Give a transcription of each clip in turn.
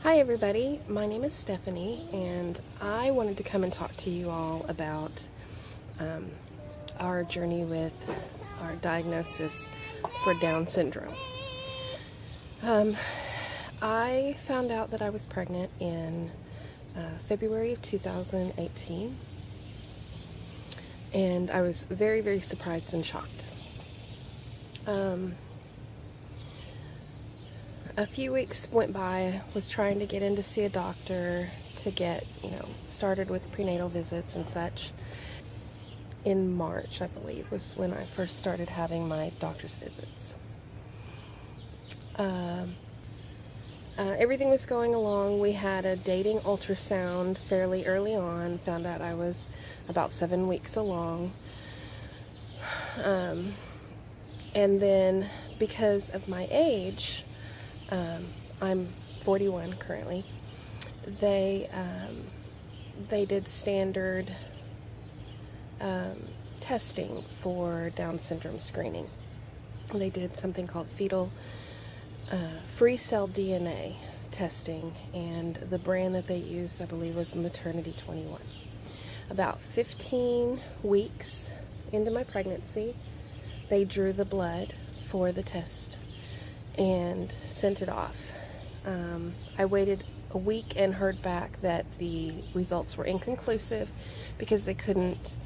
Hi everybody, my name is Stephanie and I wanted to come and talk to you all about our journey with our diagnosis for Down syndrome. I found out that I was pregnant in February of 2018 and I was very, very surprised and shocked. A few weeks went by. I was trying to get in to see a doctor to get, started with prenatal visits and such. In March, I believe, was when I first started having my doctor's visits. Everything was going along. We had a dating ultrasound fairly early on, found out I was about 7 weeks along. And then because of my age, I'm 41 currently, they did standard testing for Down syndrome screening. They did something called fetal free cell DNA testing, and the brand that they used, I believe, was Maternity21. About 15 weeks into my pregnancy, they drew the blood for the test and sent it off. I waited a week and heard back that the results were inconclusive because they couldn't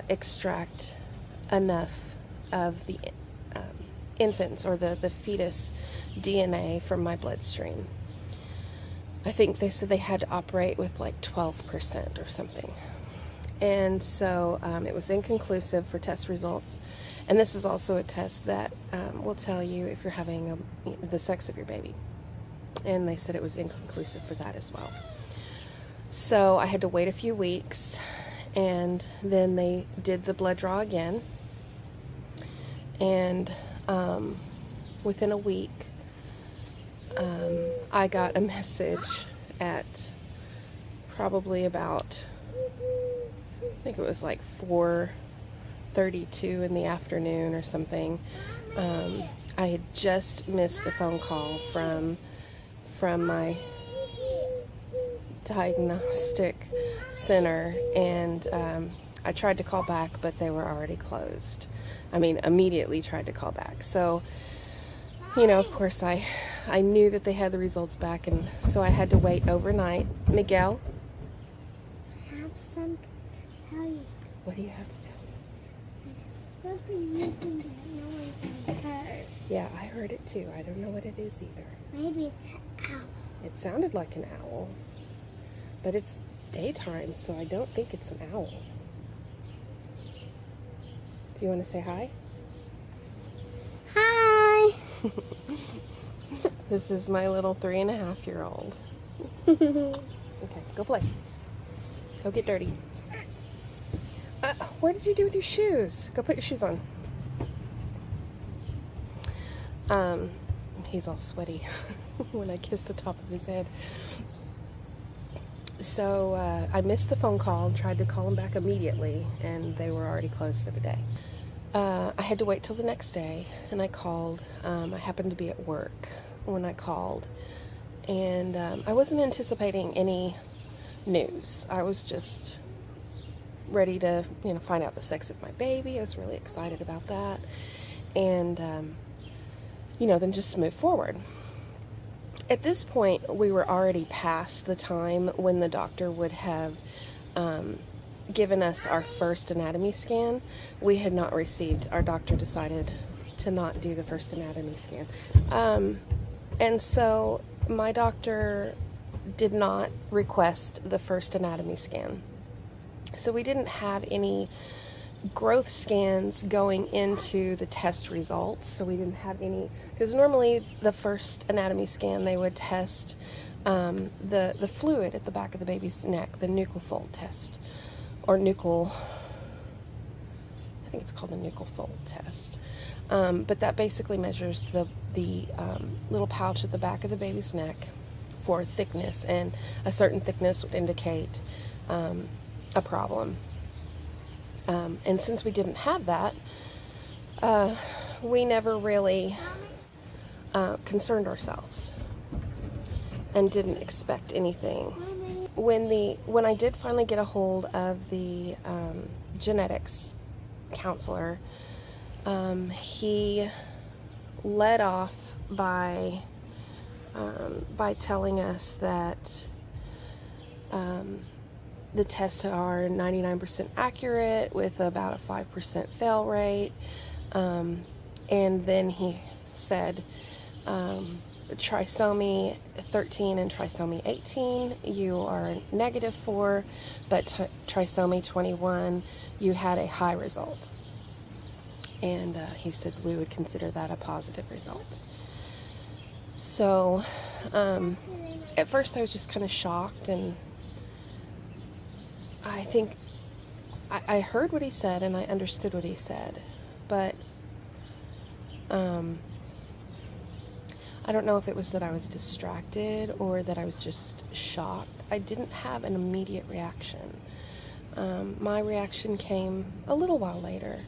extract enough of the infant's or the fetus DNA from my bloodstream. I think they said they had to operate with like 12% or something. And so it was inconclusive for test results. And this is also a test that will tell you if you're having the sex of your baby. And they said it was inconclusive for that as well. So I had to wait a few weeks, and then they did the blood draw again. And within a week, I got a message at probably about, I think it was like 4:32 in the afternoon or something. I had just missed a phone call from my diagnostic center, and I tried to call back, but they were already closed. I mean, immediately tried to call back. So, of course, I knew that they had the results back, and so I had to wait overnight. Miguel? I have something to tell you. What do you have to tell me? Something making that noise I heard. Yeah, I heard it too. I don't know what it is either. Maybe it's an owl. It sounded like an owl, but it's daytime, so I don't think it's an owl. Do you want to say hi? Hi! This is my little 3.5-year-old. Okay, go play. Go get dirty. What did you do with your shoes? Go put your shoes on. He's all sweaty when I kiss the top of his head. So I missed the phone call and tried to call him back immediately, and they were already closed for the day. I had to wait till the next day, and I called. I happened to be at work when I called, and I wasn't anticipating any news. I was just ready to, find out the sex of my baby. I was really excited about that, and then just move forward. At this point, we were already past the time when the doctor would have given us our first anatomy scan. We had not received, our doctor decided to not do the first anatomy scan. And so my doctor did not request the first anatomy scan. So we didn't have any growth scans going into the test results. So we didn't have any, because normally the first anatomy scan, they would test the fluid at the back of the baby's neck, the nuchal fold test, or nuchal, I think it's called a nuchal fold test. But that basically measures the little pouch at the back of the baby's neck for thickness, and a certain thickness would indicate a problem. And since we didn't have that, we never really concerned ourselves and didn't expect anything. When I did finally get a hold of the genetics counselor, he led off by telling us that the tests are 99% accurate with about a 5% fail rate, and then he said trisomy 13 and trisomy 18 you are negative for, but trisomy 21 you had a high result, and he said we would consider that a positive result. So at first I was just kind of shocked, and I think I heard what he said and I understood what he said, but I don't know if it was that I was distracted or that I was just shocked. I didn't have an immediate reaction. My reaction came a little while later.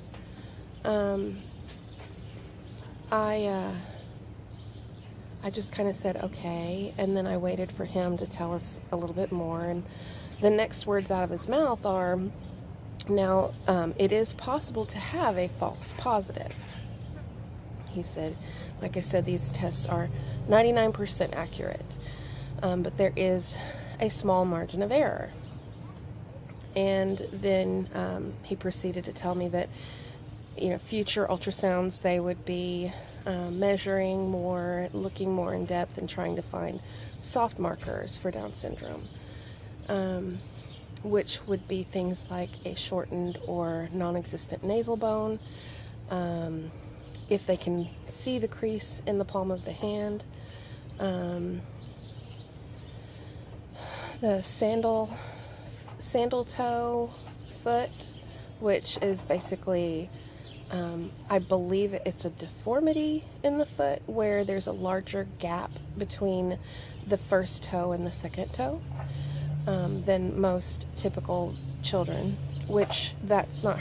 I just kind of said, okay, and then I waited for him to tell us a little bit more, and the next words out of his mouth are, now, it is possible to have a false positive. He said, like I said, these tests are 99% accurate, but there is a small margin of error. And then he proceeded to tell me that, future ultrasounds, they would be measuring more, looking more in depth, and trying to find soft markers for Down syndrome, which would be things like a shortened or non-existent nasal bone, if they can see the crease in the palm of the hand, the sandal toe foot, which is basically, I believe it's a deformity in the foot where there's a larger gap between the first toe and the second toe than most typical children, which that's not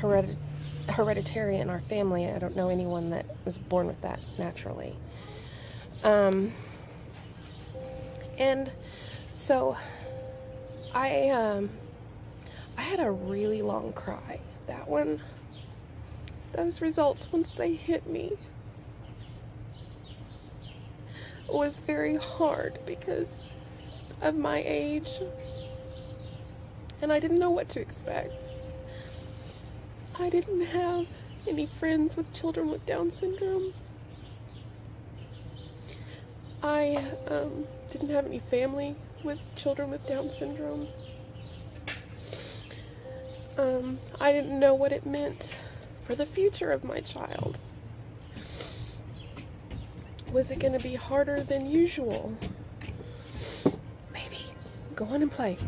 hereditary in our family. I don't know anyone that was born with that naturally. And so I had a really long cry. Those results, once they hit me, was very hard because of my age, and I didn't know what to expect. I didn't have any friends with children with Down syndrome. I didn't have any family with children with Down syndrome. I didn't know what it meant for the future of my child. Was it going to be harder than usual? Maybe. Go on and play.